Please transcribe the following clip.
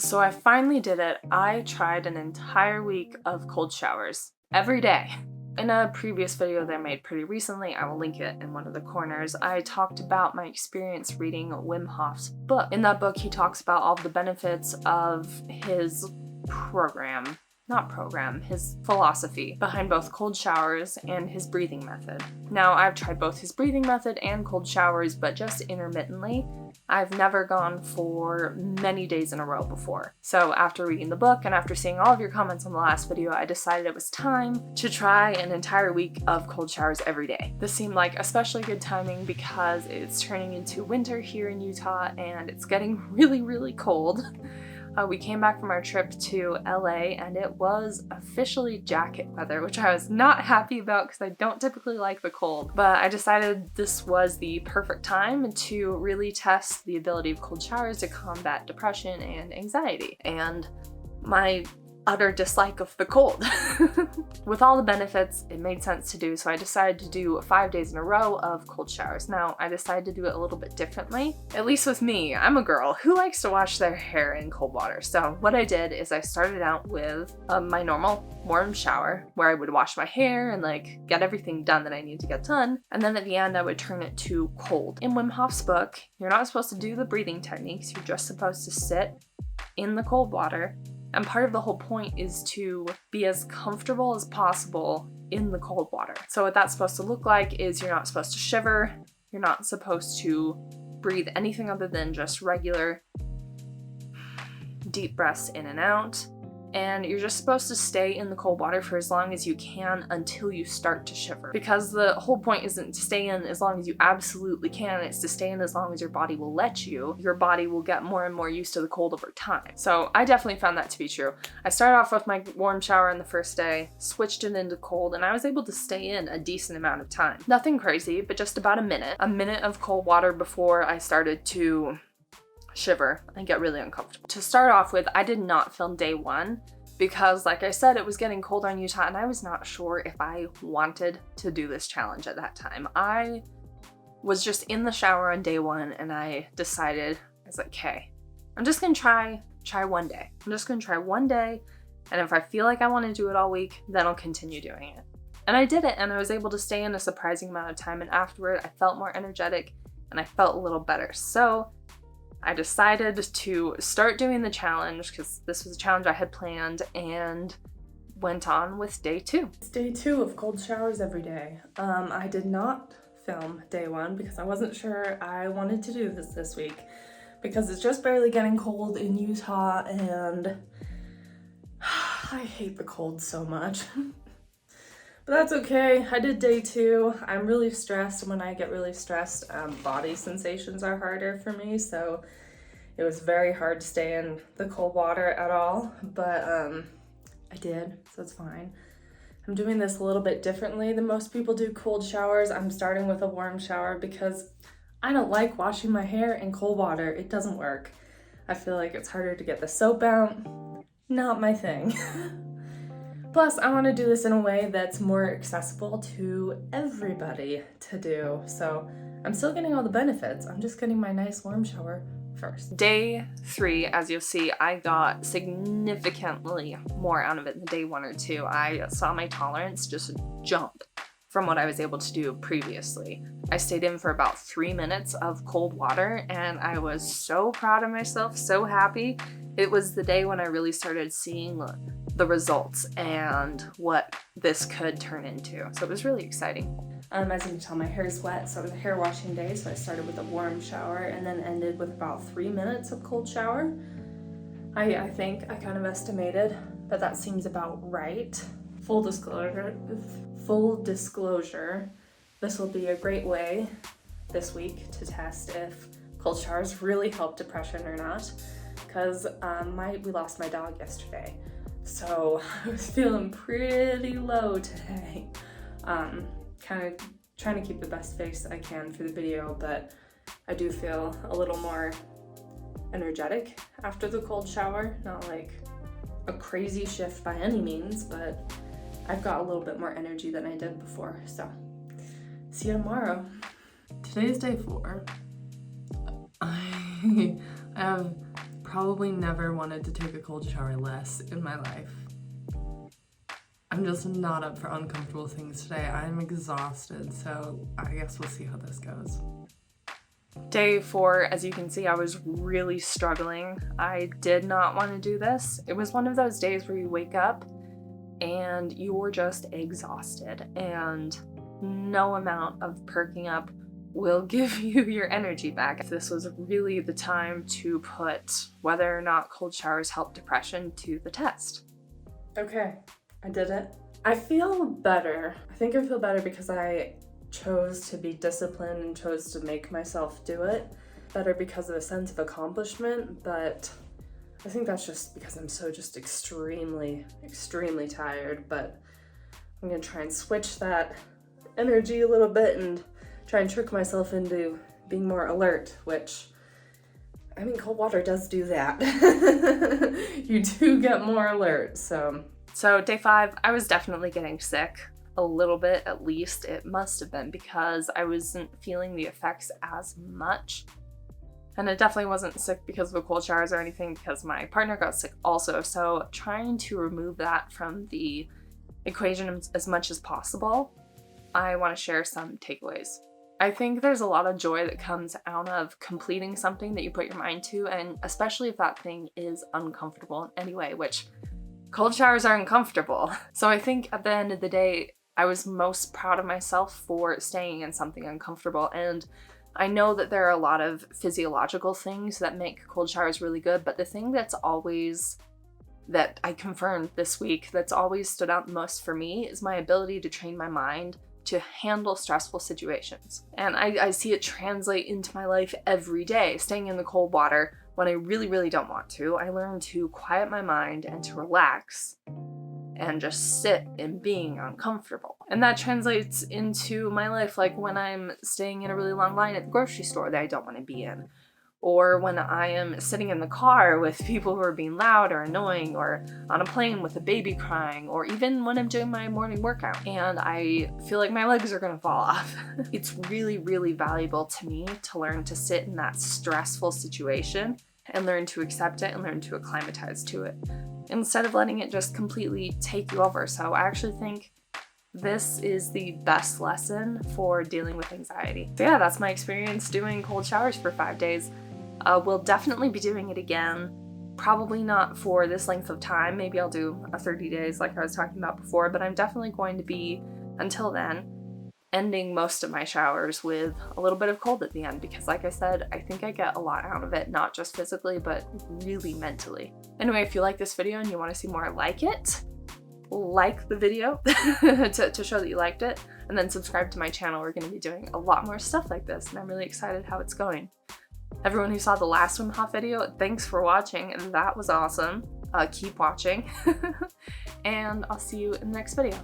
So I finally did it. I tried an entire week of cold showers every day. In a previous video that I made pretty recently, I will link it in one of the corners, I talked about my experience reading Wim Hof's book. In that book, he talks about all the benefits of his his philosophy behind both cold showers and his breathing method. Now, I've tried both his breathing method and cold showers, but just intermittently. I've never gone for many days in a row before. So after reading the book and after seeing all of your comments on the last video, I decided it was time to try an entire week of cold showers every day. This seemed like especially good timing because it's turning into winter here in Utah and it's getting really, really cold. We came back from our trip to LA and it was officially jacket weather, which I was not happy about because I don't typically like the cold. But I decided this was the perfect time to really test the ability of cold showers to combat depression and anxiety and my utter dislike of the cold. With all the benefits, it made sense to do, so I decided to do 5 days in a row of cold showers. Now, I decided to do it a little bit differently. At least with me, I'm a girl who likes to wash their hair in cold water. So what I did is I started out with my normal warm shower where I would wash my hair and like get everything done that I need to get done. And then at the end, I would turn it to cold. In Wim Hof's book, you're not supposed to do the breathing techniques. You're just supposed to sit in the cold water. And part of the whole point is to be as comfortable as possible in the cold water. So what that's supposed to look like is you're not supposed to shiver, you're not supposed to breathe anything other than just regular deep breaths in and out. And you're just supposed to stay in the cold water for as long as you can until you start to shiver. Because the whole point isn't to stay in as long as you absolutely can, it's to stay in as long as your body will let you. Your body will get more and more used to the cold over time. So I definitely found that to be true. I started off with my warm shower on the first day, switched it into cold, and I was able to stay in a decent amount of time. Nothing crazy, but just about a minute. A minute of cold water before I started to shiver and get really uncomfortable. To start off with, I did not film day one because, like I said, it was getting colder in Utah and I was not sure if I wanted to do this challenge at that time. I was just in the shower on day one and I decided, I was like, okay, I'm just gonna try one day. I'm just gonna try one day, and if I feel like I want to do it all week, then I'll continue doing it. And I did it, and I was able to stay in a surprising amount of time, and afterward I felt more energetic and I felt a little better. So I decided to start doing the challenge because this was a challenge I had planned, and went on with day two. It's day two of cold showers every day. I did not film day one because I wasn't sure I wanted to do this week because it's just barely getting cold in Utah and I hate the cold so much. But that's okay. I did day two. I'm really stressed, and when I get really stressed, body sensations are harder for me, so it was very hard to stay in the cold water at all, but I did, so it's fine. I'm doing this a little bit differently than most people do cold showers. I'm starting with a warm shower because I don't like washing my hair in cold water. It doesn't work. I feel like it's harder to get the soap out. Not my thing. Plus, I want to do this in a way that's more accessible to everybody to do. So I'm still getting all the benefits. I'm just getting my nice warm shower first. Day three, as you'll see, I got significantly more out of it than day one or two. I saw my tolerance just jump from what I was able to do previously. I stayed in for about 3 minutes of cold water and I was so proud of myself, so happy. It was the day when I really started seeing the results and what this could turn into. So it was really exciting. As you can tell, my hair is wet, so it was a hair washing day, so I started with a warm shower and then ended with about 3 minutes of cold shower. I think I kind of estimated, but that seems about right. Full disclosure, this will be a great way this week to test if cold showers really help depression or not, because we lost my dog yesterday. So I was feeling pretty low today. Kind of trying to keep the best face I can for the video, but I do feel a little more energetic after the cold shower. Not like a crazy shift by any means, but I've got a little bit more energy than I did before. So see you tomorrow. Today's day 4. I have probably never wanted to take a cold shower less in my life. I'm just not up for uncomfortable things today. I'm exhausted, so I guess we'll see how this goes. Day 4, as you can see, I was really struggling. I did not want to do this. It was one of those days where you wake up and you're just exhausted, and no amount of perking up will give you your energy back. This was really the time to put whether or not cold showers help depression to the test. Okay, I did it. I feel better. I think I feel better because I chose to be disciplined and chose to make myself do it. Better because of a sense of accomplishment, but I think that's just because I'm so just extremely tired. But I'm gonna try and switch that energy a little bit and try and trick myself into being more alert, which, I mean, cold water does do that. You do get more alert, so. So day 5, I was definitely getting sick. A little bit, at least. It must have been because I wasn't feeling the effects as much. And it definitely wasn't sick because of the cold showers or anything, because my partner got sick also. So trying to remove that from the equation as much as possible, I want to share some takeaways. I think there's a lot of joy that comes out of completing something that you put your mind to, and especially if that thing is uncomfortable in any way, which cold showers are uncomfortable. So I think at the end of the day, I was most proud of myself for staying in something uncomfortable. And I know that there are a lot of physiological things that make cold showers really good, but the thing that I confirmed this week that's always stood out the most for me is my ability to train my mind to handle stressful situations. And I see it translate into my life every day. Staying in the cold water when I really don't want to, I learn to quiet my mind and to relax and just sit in being uncomfortable. And that translates into my life, like when I'm staying in a really long line at the grocery store that I don't want to be in, or when I am sitting in the car with people who are being loud or annoying, or on a plane with a baby crying, or even when I'm doing my morning workout and I feel like my legs are gonna fall off. It's really valuable to me to learn to sit in that stressful situation and learn to accept it and learn to acclimatize to it, instead of letting it just completely take you over. So I actually think this is the best lesson for dealing with anxiety. So yeah, that's my experience doing cold showers for 5 days. We'll definitely be doing it again. Probably not for this length of time. Maybe I'll do a 30 days like I was talking about before, but I'm definitely going to be, until then, ending most of my showers with a little bit of cold at the end, because like I said, I think I get a lot out of it, not just physically, but really mentally. Anyway, if you like this video and you want to see more like it, like the video to show that you liked it, and then subscribe to my channel. We're going to be doing a lot more stuff like this, and I'm really excited how it's going. Everyone who saw the last Wim Hof video, thanks for watching, and that was awesome. Keep watching, and I'll see you in the next video.